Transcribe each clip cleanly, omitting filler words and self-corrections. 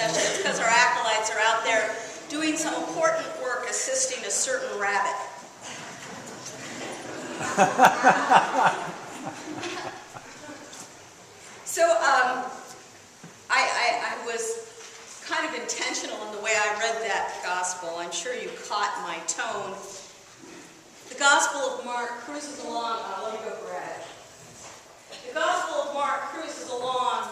session. It's because our acolytes are out there doing some important work assisting a certain rabbit. So I was kind of intentional in the way I read that gospel. I'm sure you caught my tone. The Gospel of Mark cruises along. Let me go grab it. The Gospel of Mark cruises along,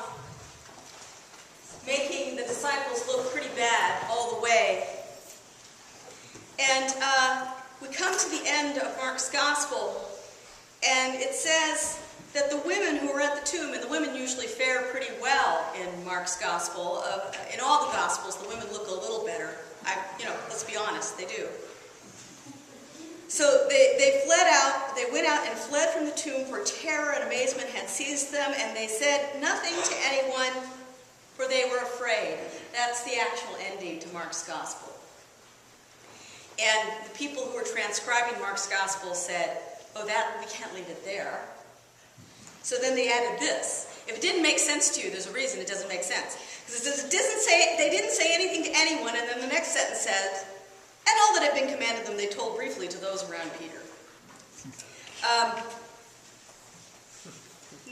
making the disciples look pretty bad all the way. And we come to the end of Mark's Gospel, and it says that the women who were at the tomb, and the women usually fare pretty well in Mark's Gospel. In all the Gospels, the women look a little better. Let's be honest, they do. So they fled out, they went out and fled from the tomb, for terror and amazement had seized them, and they said nothing to anyone, for they were afraid. That's the actual ending to Mark's Gospel. And the people who were transcribing Mark's Gospel said, we can't leave it there. So then they added this. If it didn't make sense to you, there's a reason it doesn't make sense. Because they didn't say anything to anyone, and then the next sentence says, and all that had been commanded them, they told briefly to those around Peter.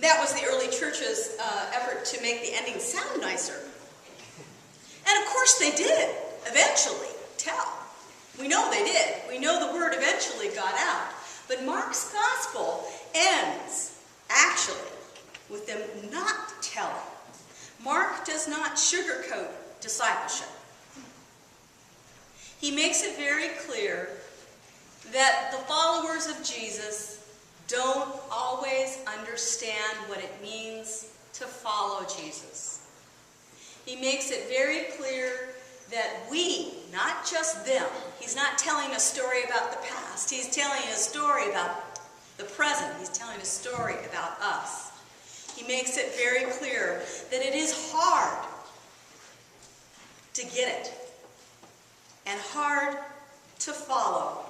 That was the early church's effort to make the ending sound nicer. And of course they did, eventually, tell. We know they did. We know the word eventually got out. But Mark's Gospel ends, actually, with them not telling. Mark does not sugarcoat discipleship. He makes it very clear that the followers of Jesus don't always understand what it means to follow Jesus. He makes it very clear that we, not just them, he's not telling a story about the past, he's telling a story about the present, he's telling a story about us. He makes it very clear that it is hard to get it and hard to follow,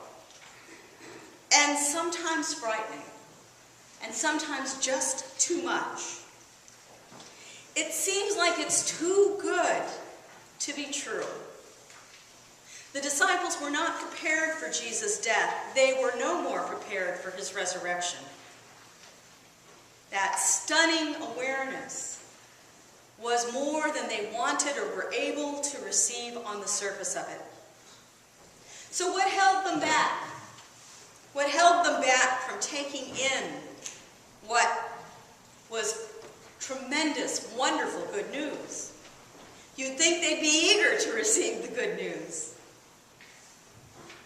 and sometimes frightening, and sometimes just too much. It seems like it's too good to be true. The disciples were not prepared for Jesus' death. They were no more prepared for his resurrection. That stunning awareness was more than they wanted or were able to receive on the surface of it. So what held them back? What held them back from taking in what was tremendous, wonderful good news? You'd think they'd be eager to receive the good news.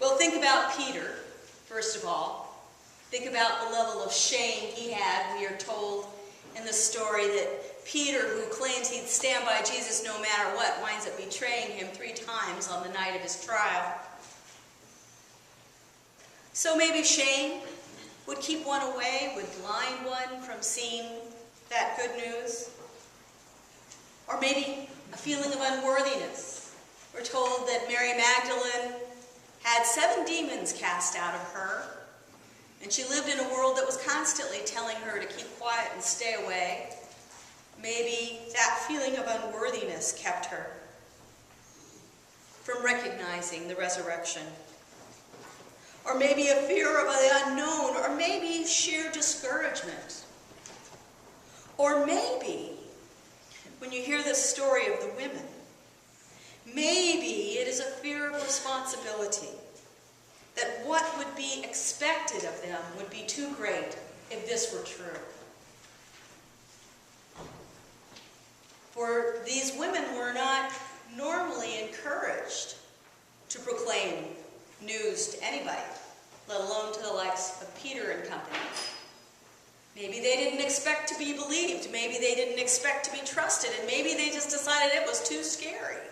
Well, think about Peter, first of all. Think about the level of shame he had. We are told in the story that Peter, who claims he'd stand by Jesus no matter what, winds up betraying him 3 times on the night of his trial. So maybe shame would keep one away, would blind one from seeing that good news. Or maybe a feeling of unworthiness. We're told that Mary Magdalene had 7 demons cast out of her, and she lived in a world that was constantly telling her to keep quiet and stay away. Maybe that feeling of unworthiness kept her from recognizing the resurrection. Or maybe a fear of the unknown, or maybe sheer discouragement. Or maybe, when you hear the story of the women, maybe it is a fear of responsibility, that what would be expected of them would be too great if this were true. For these women were not normally encouraged to proclaim news to anybody, let alone to the likes of Peter and company. Maybe they didn't expect to be believed. Maybe they didn't expect to be trusted. And maybe they just decided it was too scary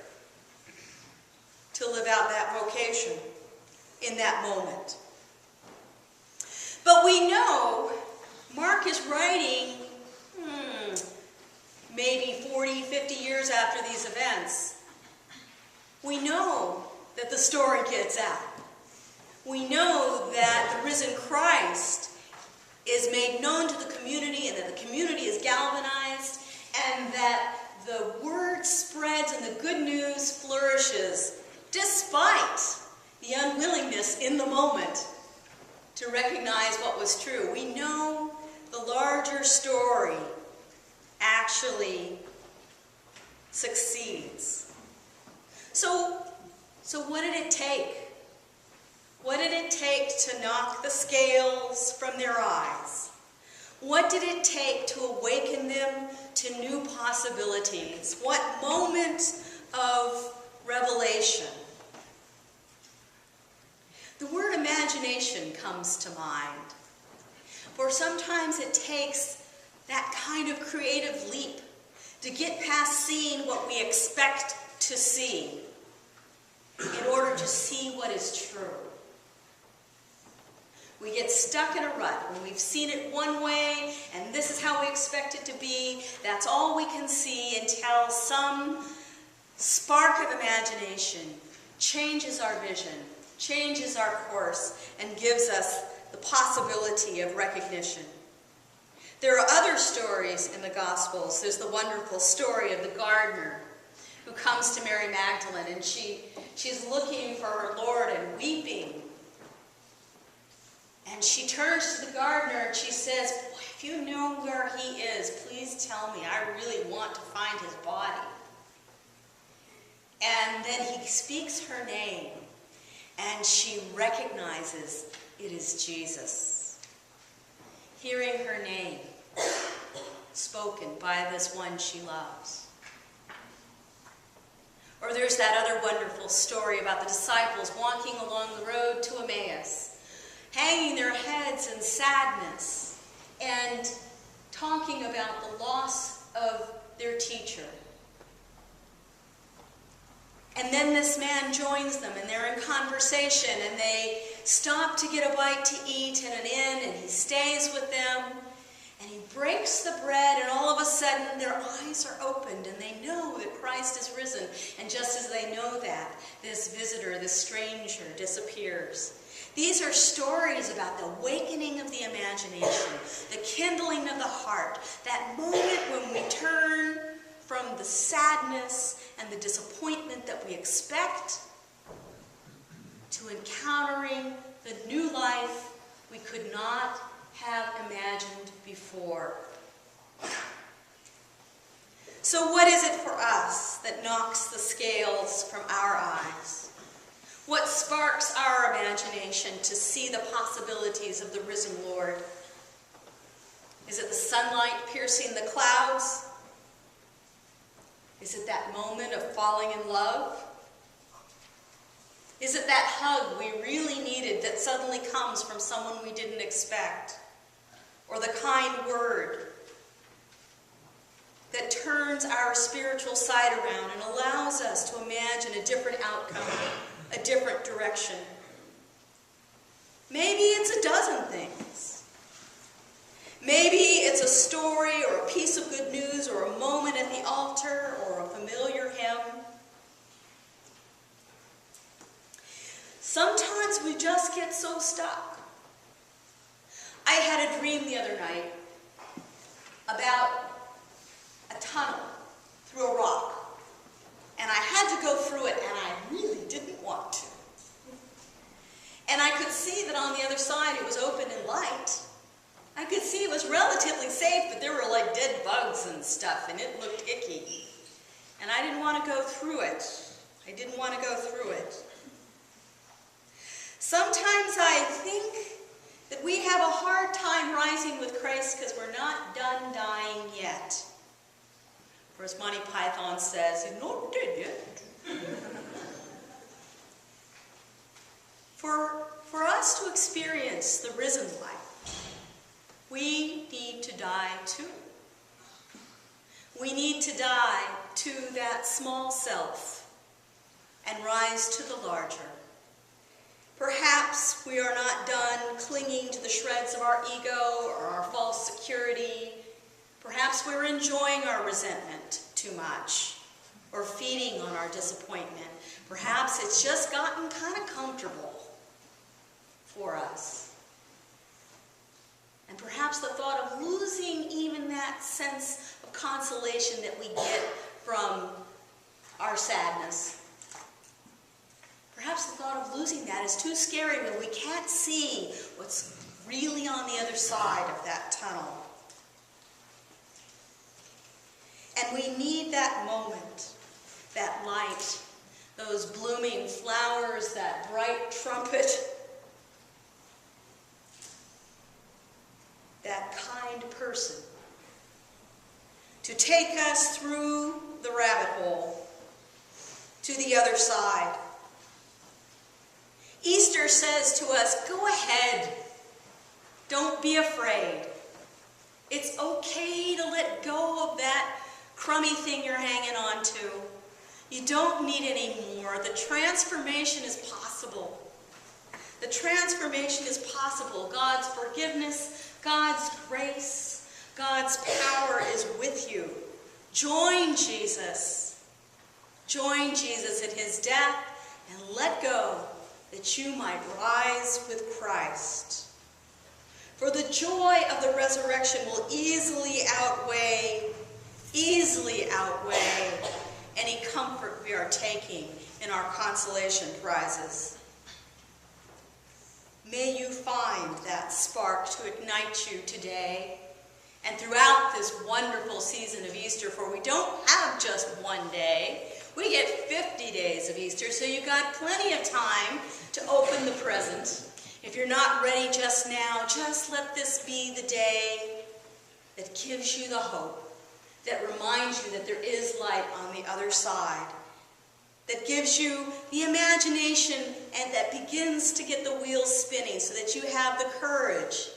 to live out that vocation in that moment. But we know Mark is writing maybe 40, 50 years after these events. We know that the story gets out. We know that the risen Christ is made known to the community, and that the community is galvanized, and that the word spreads and the good flourishes despite the unwillingness in the moment to recognize what was true. We know the larger story actually succeeds. So what did it take? What did it take to knock the scales from their eyes? What did it take to awaken them to new possibilities? What moment of revelation? The word imagination comes to mind. For sometimes it takes that kind of creative leap to get past seeing what we expect to see in order to see what is true. We get stuck in a rut when we've seen it one way and this is how we expect it to be. That's all we can see until some spark of imagination changes our vision, changes our course, and gives us the possibility of recognition. There are other stories in the Gospels. There's the wonderful story of the gardener who comes to Mary Magdalene, and she's looking for her Lord and weeping. And she turns to the gardener and she says, "If you know where he is, please tell me. I really want to find his body." And then he speaks her name, and she recognizes it is Jesus. Hearing her name spoken by this one she loves. Or there's that other wonderful story about the disciples walking along the road to Emmaus, hanging their heads in sadness and talking about the loss of their teacher. And then this man joins them, and they're in conversation, and they stop to get a bite to eat at an inn, and he stays with them, and he breaks the bread, and all of a sudden their eyes are opened, and they know that Christ is risen. And just as they know that, this visitor, this stranger, disappears. These are stories about the awakening of the imagination, the kindling of the heart, that moment when we turn from the sadness and the disappointment that we expect to encountering the new life we could not have imagined before. So what is it for us that knocks the scales from our eyes? What sparks our imagination to see the possibilities of the risen Lord? Is it the sunlight piercing the clouds? Is it that moment of falling in love? Is it that hug we really needed that suddenly comes from someone we didn't expect? Or the kind word that turns our spiritual side around and allows us to imagine a different outcome, a different direction? Maybe it's a dozen things. Maybe it's a story or a piece of good news or a moment at the altar or a familiar hymn. Sometimes we just get so stuck. I had a dream the other night about a tunnel through a rock. And I had to go through it, and I really didn't want to. And I could see that on the other side it was open and light. I could see it was relatively safe, but there were like dead bugs and stuff, and it looked icky. And I didn't want to go through it. I didn't want to go through it. Sometimes I think that we have a hard time rising with Christ because we're not done dying yet. Or as Monty Python says, "He's not dead yet." For us to experience the risen life, we need to die too. We need to die to that small self and rise to the larger. Perhaps we are not done clinging to the shreds of our ego or our false security. Perhaps we're enjoying our resentment too much or feeding on our disappointment. Perhaps it's just gotten kind of comfortable for us. And perhaps the thought of losing even that sense of consolation that we get from our sadness Perhaps the thought of losing that is too scary when we can't see what's really on the other side of that tunnel. And we need that moment, that light, those blooming flowers, that bright trumpet, that kind person to take us through the rabbit hole to the other side. Easter says to us, go ahead. Don't be afraid. It's okay to let go of that crummy thing you're hanging on to. You don't need any more. The transformation is possible. The transformation is possible. God's forgiveness, God's grace, God's power is with you. Join Jesus. Join Jesus in his death and let go that you might rise with Christ. For the joy of the resurrection will easily outweigh any comfort we are taking in our consolation prizes. May you find that spark to ignite you today and throughout this wonderful season of Easter, for we don't have just one day. We get 50 days of Easter, so you've got plenty of time to open the present. If you're not ready just now, just let this be the day that gives you the hope, that reminds you that there is light on the other side, that gives you the imagination and that begins to get the wheels spinning so that you have the courage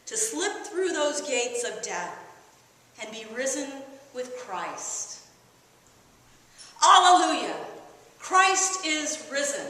to slip through those gates of death and be risen with Christ. Alleluia! Christ is risen.